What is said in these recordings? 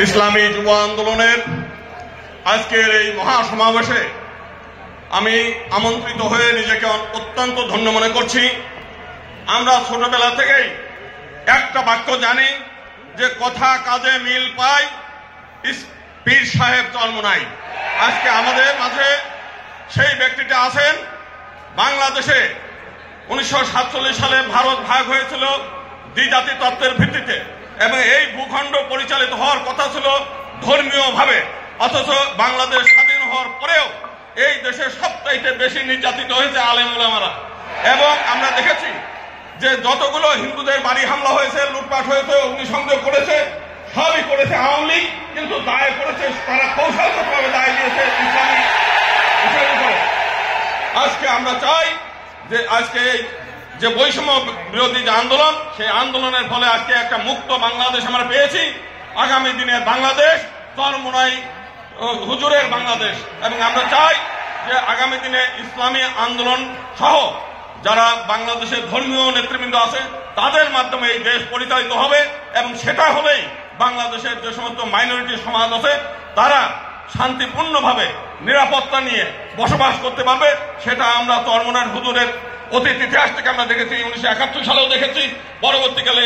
ইসলামী যুব আন্দোলনের আজকের এই মহাসমাবেশে আমি আমন্ত্রিত হয়ে নিজেকে অত্যন্ত ধন্য মনে করছি। আমরা ছোটবেলা থেকেই একটা বাক্য জানি যে কথা কাজে মিল পায়, পীর সাহেব জন্ম নাই। আজকে আমাদের মাঝে সেই ব্যক্তিটা আছেন। বাংলাদেশে 1947 সালে ভারত ভাগ হয়েছিল দ্বিজাতি তত্ত্বের ভিত্তিতে এবং এই ভূখণ্ড পরিচালিত হওয়ার কথা ছিল ধর্মীয় ভাবে, অথচ বাংলাদেশ স্বাধীন হওয়ার পরেও এই দেশে সবচাইতে বেশি নির্যাতিত হয়েছে আলেম ওলামারা। এবং আমরা দেখেছি যে যতগুলো হিন্দুদের বাড়ি হামলা হয়েছে, লুটপাট হয়েছে, অগ্নিসংযোগ করেছে, সবই করেছে আওয়ামী লীগ, কিন্তু দায় করেছে তারা কৌশলগতভাবে দায় দিয়েছে ইসলামী বিষয়ের উপরে। আজকে আমরা চাই যে আজকে যে বৈষম্য বিরোধী যে আন্দোলন, সেই আন্দোলনের ফলে আজকে একটা মুক্ত বাংলাদেশ আমরা পেয়েছি। আগামী দিনের বাংলাদেশ চরমোনাই হুজুরের বাংলাদেশ। এবং আমরা চাই যে আগামী দিনে ইসলামী আন্দোলন সহ যারা বাংলাদেশের ধর্মীয় নেতৃবৃন্দ আছে তাদের মাধ্যমে এই দেশ পরিচালিত হবে এবং সেটা হলেই বাংলাদেশের যে সমস্ত মাইনরিটি সমাজ আছে তারা শান্তিপূর্ণভাবে নিরাপত্তা নিয়ে বসবাস করতে পারবে। সেটা আমরা চরমোনাই হুজুরের অতীত ইতিহাস থেকে আমরা দেখেছি, 1971 সালেও দেখেছি। পরবর্তীকালে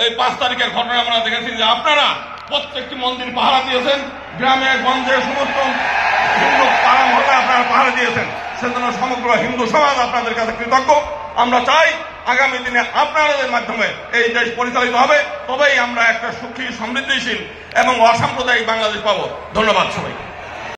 এই 5 তারিখের ঘটনায় আমরা দেখেছি যে আপনারা প্রত্যেকটি মন্দির পাহারা দিয়েছেন, গ্রামে গঞ্জে সমস্ত হিন্দু পাড়া মহল্লা আপনারা পাহারা দিয়েছেন। সেজন্য সমগ্র হিন্দু সমাজ আপনাদের কাছে কৃতজ্ঞ। আমরা চাই আগামী দিনে আপনাদের মাধ্যমে এই দেশ পরিচালিত হবে, তবেই আমরা একটা সুখী সমৃদ্ধিশীল এবং অসাম্প্রদায়িক বাংলাদেশ পাবো। ধন্যবাদ সবাই।